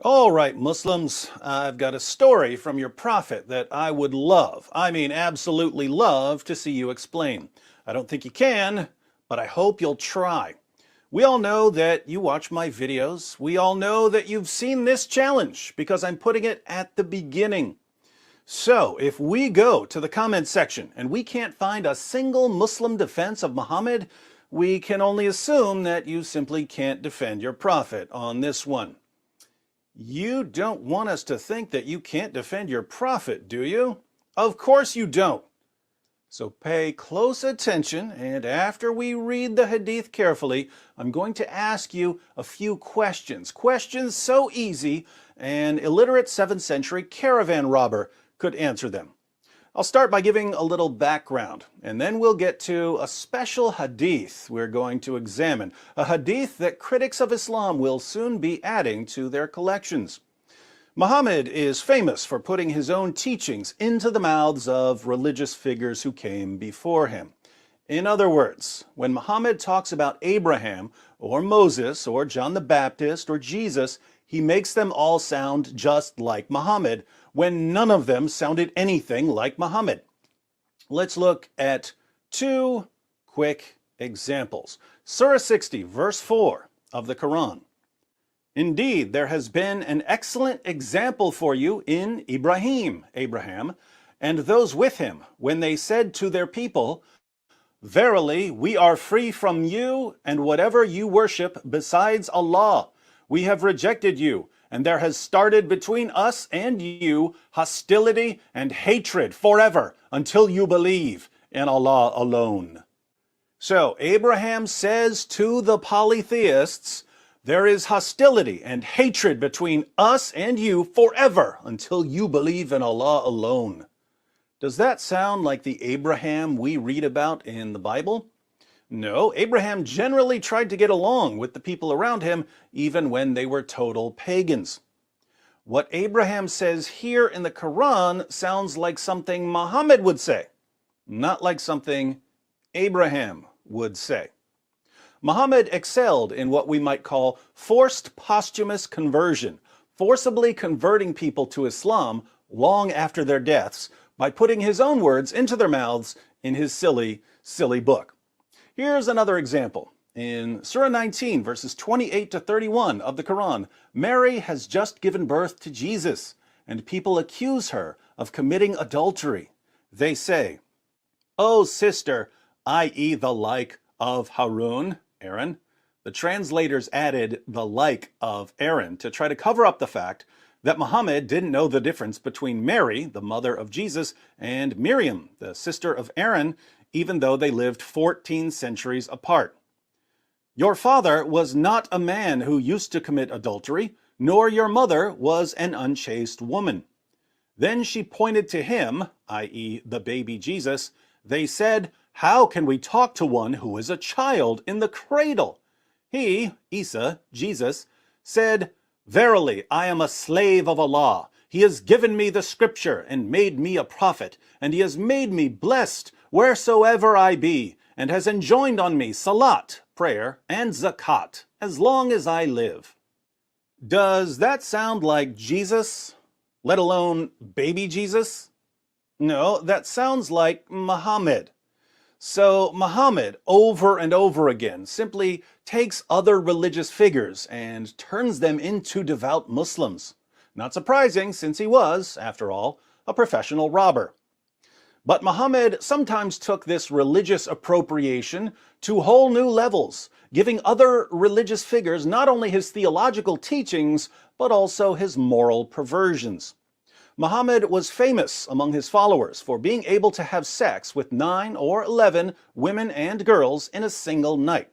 All right, Muslims, I've got a story from your prophet that I would love, absolutely love to see you explain. I don't think you can, but I hope you'll try. We all know that you watch my videos. We all know that you've seen this challenge because I'm putting it at the beginning. So, if we go to the comment section and we can't find a single Muslim defense of Muhammad, we can only assume that you simply can't defend your prophet on this one. You don't want us to think that you can't defend your prophet, do you? Of course you don't. So pay close attention, and after we read the hadith carefully, I'm going to ask you a few questions. Questions so easy, an illiterate 7th century caravan robber could answer them. I'll start by giving a little background, and then we'll get to a special hadith we're going to examine, a hadith that critics of Islam will soon be adding to their collections. Muhammad is famous for putting his own teachings into the mouths of religious figures who came before him. In other words, when Muhammad talks about Abraham, or Moses, or John the Baptist, or Jesus, he makes them all sound just like Muhammad, when none of them sounded anything like Muhammad. Let's look at two quick examples. Surah 60, verse 4 of the Quran. Indeed, there has been an excellent example for you in Abraham, and those with him, when they said to their people, Verily, we are free from you and whatever you worship besides Allah. We have rejected you, and there has started between us and you hostility and hatred forever until you believe in Allah alone. So Abraham says to the polytheists, there is hostility and hatred between us and you forever until you believe in Allah alone. Does that sound like the Abraham we read about in the Bible? No, Abraham generally tried to get along with the people around him, even when they were total pagans. What Abraham says here in the Quran sounds like something Muhammad would say, not like something Abraham would say. Muhammad excelled in what we might call forced posthumous conversion, forcibly converting people to Islam long after their deaths by putting his own words into their mouths in his silly book. Here's another example. In Surah 19, verses 28 to 31 of the Quran, Mary has just given birth to Jesus, and people accuse her of committing adultery. They say, O sister, i.e. the like of Harun, Aaron. The translators added the like of Aaron to try to cover up the fact that Muhammad didn't know the difference between Mary, the mother of Jesus, and Miriam, the sister of Aaron, even though they lived 14 centuries apart. Your father was not a man who used to commit adultery, nor your mother was an unchaste woman. Then she pointed to him, i.e. the baby Jesus. They said, How can we talk to one who is a child in the cradle? He, Isa, Jesus, said, Verily, I am a slave of Allah. He has given me the scripture and made me a prophet, and he has made me blessed wheresoever I be, and has enjoined on me salat, prayer, and zakat, as long as I live. Does that sound like Jesus, let alone baby Jesus? No, that sounds like Muhammad. So Muhammad, over and over again, simply takes other religious figures and turns them into devout Muslims. Not surprising, since he was, after all, a professional robber. But Muhammad sometimes took this religious appropriation to whole new levels, giving other religious figures not only his theological teachings, but also his moral perversions. Muhammad was famous among his followers for being able to have sex with 9 or 11 women and girls in a single night.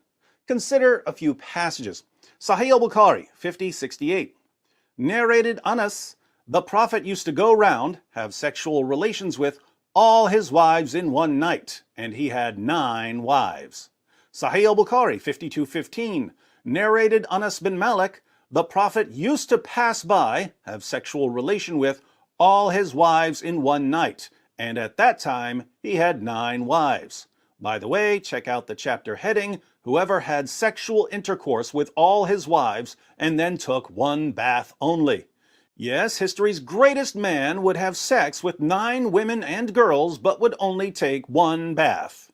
Consider a few passages. Sahih al-Bukhari, 5068. Narrated Anas, the Prophet used to go round, have sexual relations with all his wives in one night, and he had 9 wives. Sahih al-Bukhari, 5215. Narrated Anas bin Malik, the Prophet used to pass by, have sexual relation with all his wives in one night, and at that time he had 9 wives. By the way, check out the chapter heading, Whoever had sexual intercourse with all his wives and then took one bath only. Yes, history's greatest man would have sex with 9 women and girls, but would only take one bath.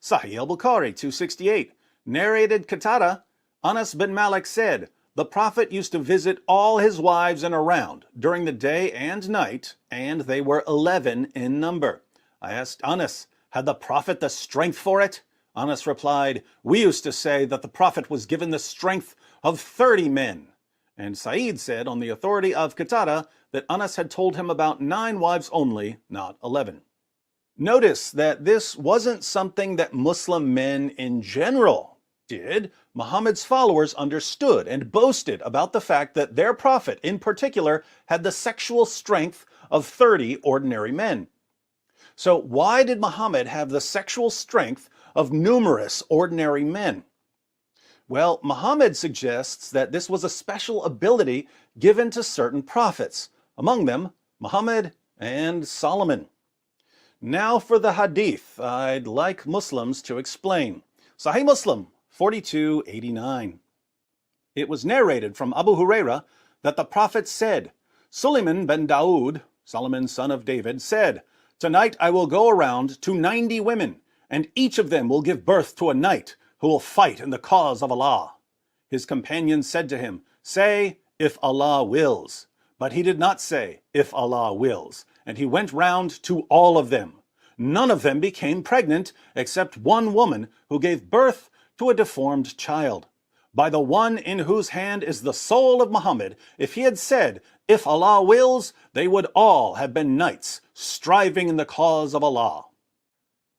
Sahih al-Bukhari 268, narrated Qatada, Anas bin Malik said, the Prophet used to visit all his wives in a round during the day and night, and they were 11 in number. I asked Anas, had the Prophet the strength for it? Anas replied, we used to say that the Prophet was given the strength of 30 men. And Sa'id said, on the authority of Qatada, that Anas had told him about 9 wives only, not 11. Notice that this wasn't something that Muslim men in general did. Muhammad's followers understood and boasted about the fact that their prophet in particular had the sexual strength of 30 ordinary men. So why did Muhammad have the sexual strength of numerous ordinary men? Well, Muhammad suggests that this was a special ability given to certain prophets, among them Muhammad and Solomon. Now for the hadith I'd like Muslims to explain. Sahih Muslim 4289. It was narrated from Abu Huraira that the Prophet said, Suleiman ben Daud, Solomon son of David, said, tonight I will go around to 90 women, and each of them will give birth to a knight who will fight in the cause of Allah. His companions said to him, say, if Allah wills. But he did not say, if Allah wills, and he went round to all of them. None of them became pregnant except one woman who gave birth to a deformed child. By the one in whose hand is the soul of Muhammad, if he had said, if Allah wills, they would all have been knights striving in the cause of Allah.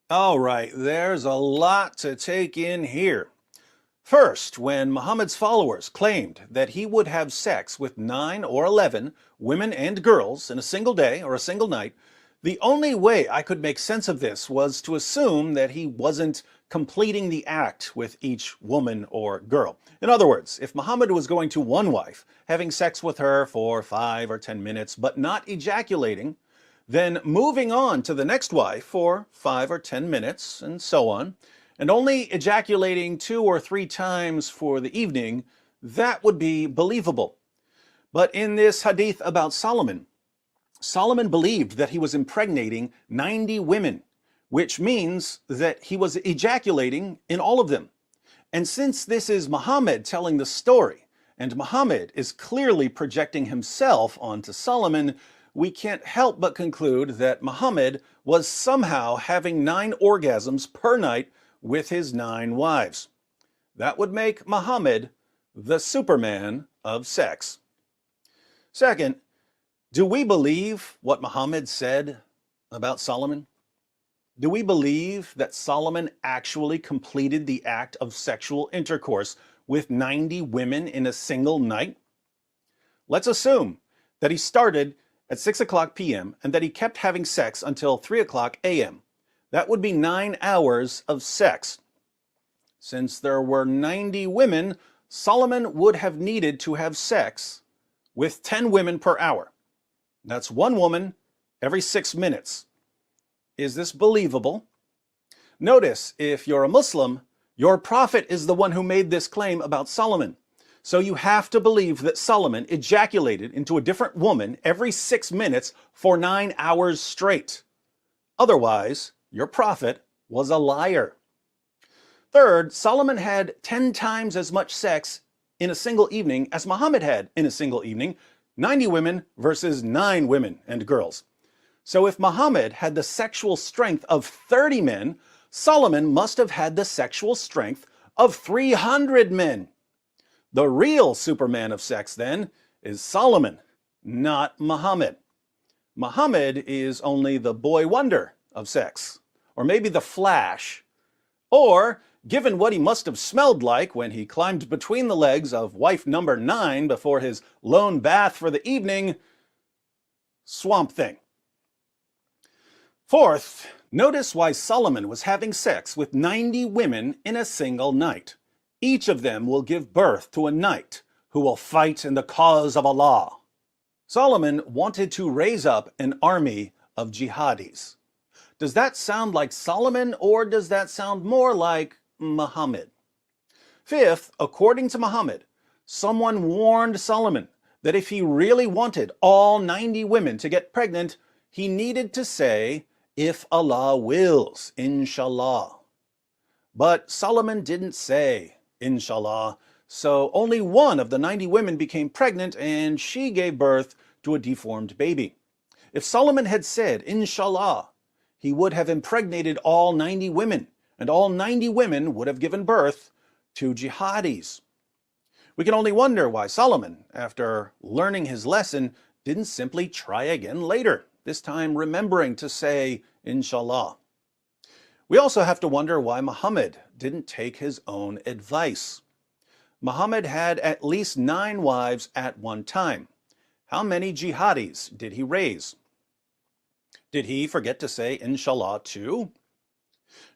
All right, there's a lot to take in here. First, when Muhammad's followers claimed that he would have sex with 9 or 11 women and girls in a single day or a single night, the only way I could make sense of this was to assume that he wasn't completing the act with each woman or girl. In other words, if Muhammad was going to one wife, having sex with her for 5 or 10 minutes, but not ejaculating, then moving on to the next wife for 5 or 10 minutes, and so on, and only ejaculating 2 or 3 times for the evening, that would be believable. But in this hadith about Solomon, Solomon believed that he was impregnating 90 women, which means that he was ejaculating in all of them. And since this is Muhammad telling the story, and Muhammad is clearly projecting himself onto Solomon, we can't help but conclude that Muhammad was somehow having 9 orgasms per night with his 9 wives. That would make Muhammad the Superman of sex. Second, do we believe what Muhammad said about Solomon? Do we believe that Solomon actually completed the act of sexual intercourse with 90 women in a single night? Let's assume that he started at 6 o'clock p.m. and that he kept having sex until 3 o'clock a.m. That would be 9 hours of sex. Since there were 90 women, Solomon would have needed to have sex with 10 women per hour. That's 1 woman every 6 minutes. Is this believable? Notice, if you're a Muslim, your prophet is the one who made this claim about Solomon. So you have to believe that Solomon ejaculated into a different woman every 6 minutes for 9 hours straight. Otherwise, your prophet was a liar. Third, Solomon had 10 times as much sex in a single evening as Muhammad had in a single evening, 90 women versus 9 women and girls. So if Muhammad had the sexual strength of 30 men, Solomon must have had the sexual strength of 300 men. The real Superman of sex, then, is Solomon, not Muhammad. Muhammad is only the boy wonder of sex, or maybe the Flash, or, given what he must have smelled like when he climbed between the legs of wife number 9 before his lone bath for the evening, Swamp Thing. Fourth, notice why Solomon was having sex with 90 women in a single night. Each of them will give birth to a knight who will fight in the cause of Allah. Solomon wanted to raise up an army of jihadis. Does that sound like Solomon, or does that sound more like Muhammad? Fifth, according to Muhammad, someone warned Solomon that if he really wanted all 90 women to get pregnant, he needed to say, "If Allah wills, inshallah." But Solomon didn't say, inshallah, so only one of the 90 women became pregnant, and she gave birth to a deformed baby. If Solomon had said, inshallah, he would have impregnated all 90 women, and all 90 women would have given birth to jihadis. We can only wonder why Solomon, after learning his lesson, didn't simply try again later, this time remembering to say, inshallah. We also have to wonder why Muhammad didn't take his own advice. Muhammad had at least 9 wives at one time. How many jihadis did he raise? Did he forget to say inshallah too?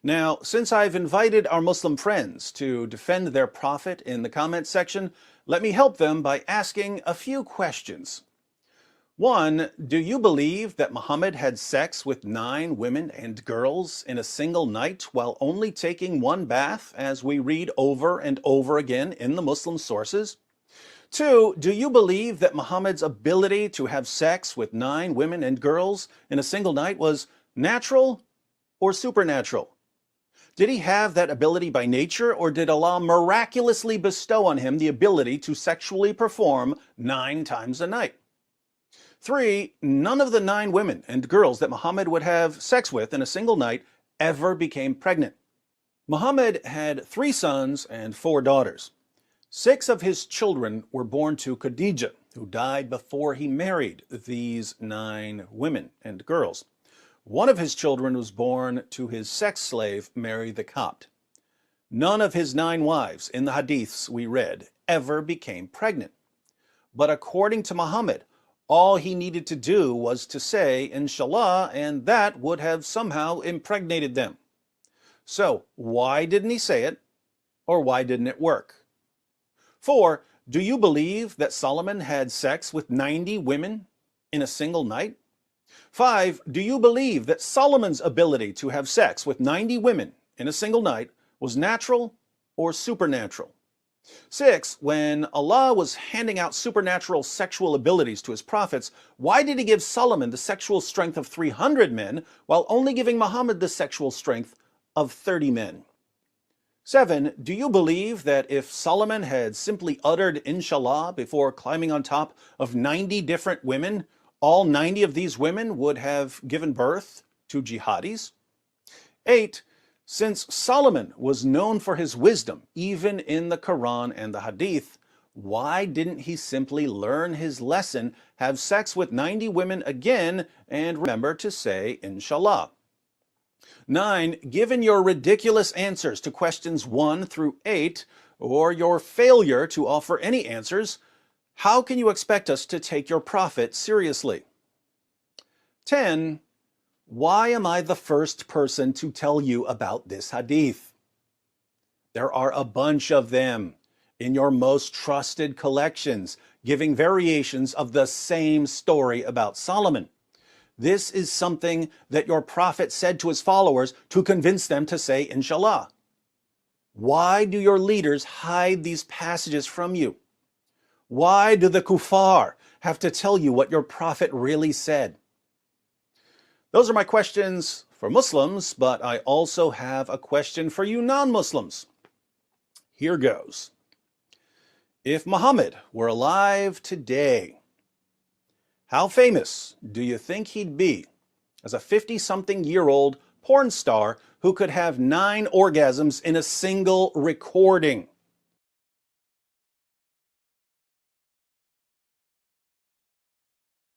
Now, since I've invited our Muslim friends to defend their prophet in the comments section, let me help them by asking a few questions. 1, do you believe that Muhammad had sex with 9 women and girls in a single night while only taking 1 bath, as we read over and over again in the Muslim sources? 2, do you believe that Muhammad's ability to have sex with 9 women and girls in a single night was natural or supernatural? Did he have that ability by nature, or did Allah miraculously bestow on him the ability to sexually perform 9 times a night? 3, none of the 9 women and girls that Muhammad would have sex with in a single night ever became pregnant. Muhammad had 3 sons and 4 daughters. 6 of his children were born to Khadijah, who died before he married these 9 women and girls. 1 of his children was born to his sex slave, Mary the Copt. None of his 9 wives in the hadiths we read ever became pregnant. But according to Muhammad, all he needed to do was to say, inshallah, and that would have somehow impregnated them. So, why didn't he say it, or why didn't it work? 4, do you believe that Solomon had sex with 90 women in a single night? 5, do you believe that Solomon's ability to have sex with 90 women in a single night was natural or supernatural? 6, when Allah was handing out supernatural sexual abilities to his prophets, why did he give Solomon the sexual strength of 300 men while only giving Muhammad the sexual strength of 30 men? 7, do you believe that if Solomon had simply uttered inshallah before climbing on top of 90 different women, all 90 of these women would have given birth to jihadis? 8, since Solomon was known for his wisdom, even in the Quran and the Hadith, why didn't he simply learn his lesson, have sex with 90 women again, and remember to say inshallah? 9, given your ridiculous answers to questions 1 through 8, or your failure to offer any answers, how can you expect us to take your prophet seriously? 10, why am I the first person to tell you about this hadith? There are a bunch of them in your most trusted collections, giving variations of the same story about Solomon. This is something that your prophet said to his followers to convince them to say inshallah. Why do your leaders hide these passages from you? Why do the kuffar have to tell you what your prophet really said? Those are my questions for Muslims, but I also have a question for you non-Muslims. Here goes. If Muhammad were alive today, how famous do you think he'd be as a 50-something-year-old porn star who could have 9 orgasms in a single recording?